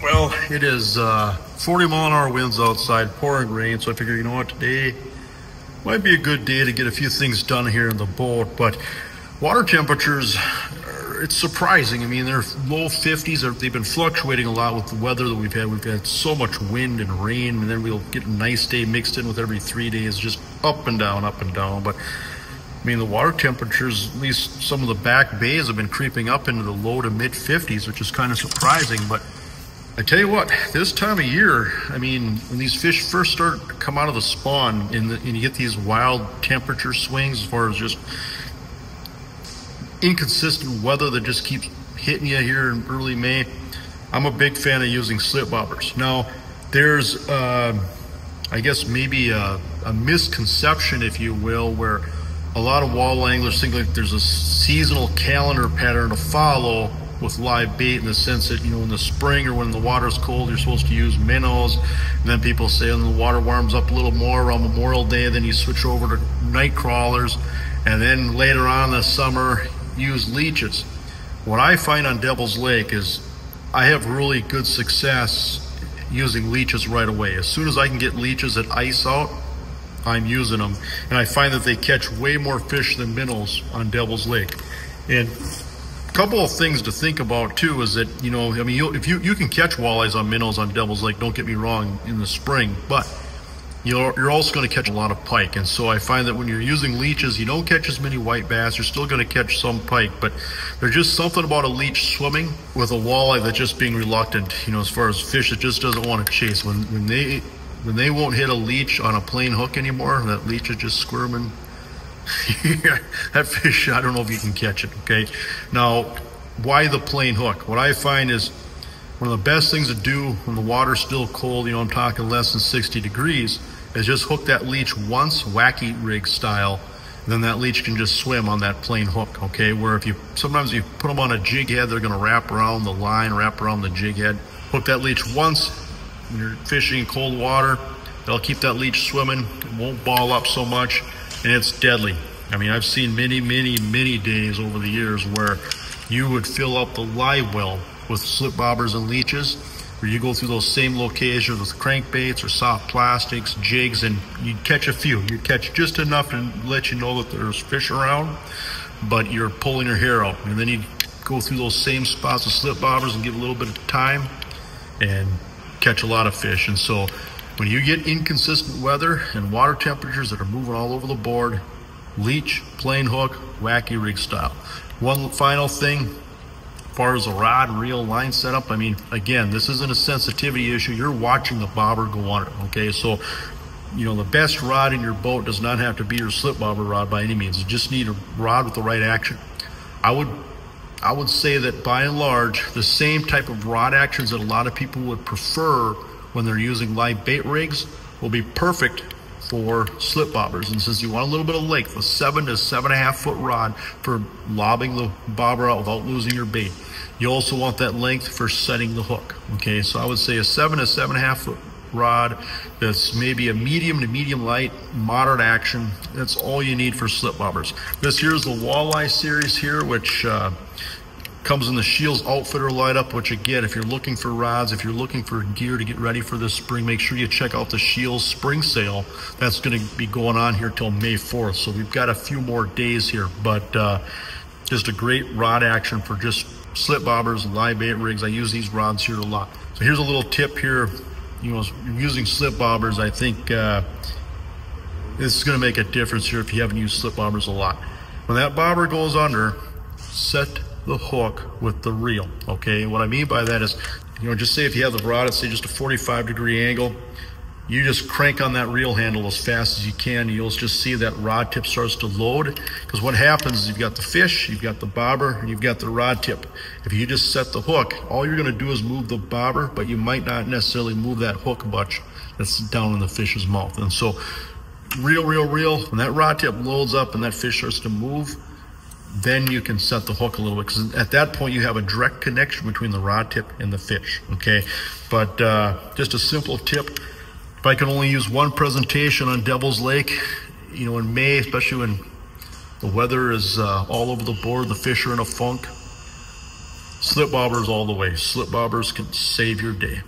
Well, it is 40-mile-an-hour winds outside, pouring rain, so I figure, you know what, today might be a good day to get a few things done here in the boat. But water temperatures, it's surprising. I mean, they're low 50s. They've been fluctuating a lot with the weather that we've had. We've had so much wind and rain, and then we'll get a nice day mixed in with every 3 days, just up and down, up and down. But I mean, the water temperatures, at least some of the back bays, have been creeping up into the low to mid 50s, which is kind of surprising. But I tell you what, this time of year, I mean, when these fish first start to come out of the spawn and you get these wild temperature swings as far as just inconsistent weather that just keeps hitting you here in early May, I'm a big fan of using slip bobbers. Now, there's, I guess, maybe a misconception, if you will, where a lot of walleye anglers think like there's a seasonal calendar pattern to follow with live bait, in the sense that, you know, in the spring or when the water's cold, you're supposed to use minnows, and then people say when the water warms up a little more around Memorial Day, then you switch over to night crawlers, and then later on in the summer use leeches. What I find on Devil's Lake is I have really good success using leeches right away. As soon as I can get leeches at ice out, I'm using them, and I find that they catch way more fish than minnows on Devil's Lake. And couple of things to think about too is that, you know, I mean, you can catch walleyes on minnows on Devil's Lake, don't get me wrong, in the spring, but you're also going to catch a lot of pike. And so I find that when you're using leeches, you don't catch as many white bass. You're still going to catch some pike, but there's just something about a leech swimming with a walleye that's just being reluctant, you know, as far as fish that just doesn't want to chase. When they won't hit a leech on a plain hook anymore, that leech is just squirming. That fish, I don't know if you can catch it, okay? Now, why the plain hook? What I find is one of the best things to do when the water's still cold, you know, I'm talking less than 60 degrees, is just hook that leech once, wacky rig style, and then that leech can just swim on that plain hook, okay? Where sometimes you put them on a jig head, they're gonna wrap around the line, wrap around the jig head. Hook that leech once, when you're fishing in cold water, that'll keep that leech swimming, it won't ball up so much, and it's deadly. I mean, I've seen many days over the years where you would fill up the live well with slip bobbers and leeches, where you go through those same locations with crankbaits or soft plastics, jigs, and you'd catch a few. You'd catch just enough to let you know that there's fish around, but you're pulling your hair out. And then you'd go through those same spots with slip bobbers and give a little bit of time and catch a lot of fish. And so when you get inconsistent weather and water temperatures that are moving all over the board, leech, plain hook, wacky rig style. One final thing, as far as the rod, reel, line setup, I mean, again, this isn't a sensitivity issue. You're watching the bobber go on it, okay? So, you know, the best rod in your boat does not have to be your slip bobber rod by any means. You just need a rod with the right action. I would say that by and large, the same type of rod actions that a lot of people would prefer when they're using live bait rigs will be perfect for slip bobbers. And since you want a little bit of length, a 7 to 7.5 foot rod for lobbing the bobber out without losing your bait. You also want that length for setting the hook. Okay, so I would say a 7 to 7.5 foot rod that's maybe a medium to medium light, moderate action. That's all you need for slip bobbers. This here is the walleye series here, which comes in the Scheels Outfitter lineup, which again, if you're looking for rods, if you're looking for gear to get ready for this spring, make sure you check out the Scheels spring sale. That's going to be going on here till May 4th. So we've got a few more days here, but just a great rod action for just slip bobbers, live bait rigs. I use these rods here a lot. So here's a little tip here. You know, using slip bobbers, I think this is going to make a difference here if you haven't used slip bobbers a lot. When that bobber goes under, set the hook with the reel, okay? What I mean by that is, you know, just say if you have the rod at, say, just a 45-degree angle, you just crank on that reel handle as fast as you can, and you'll just see that rod tip starts to load. Because what happens is you've got the fish, you've got the bobber, and you've got the rod tip. If you just set the hook, all you're gonna do is move the bobber, but you might not necessarily move that hook much that's down in the fish's mouth. And so, reel, when that rod tip loads up and that fish starts to move, then you can set the hook a little bit, because at that point you have a direct connection between the rod tip and the fish, okay? But just a simple tip. If I can only use one presentation on Devil's Lake, you know, in May, especially when the weather is all over the board, the fish are in a funk, Slip bobbers all the way. Slip bobbers can save your day.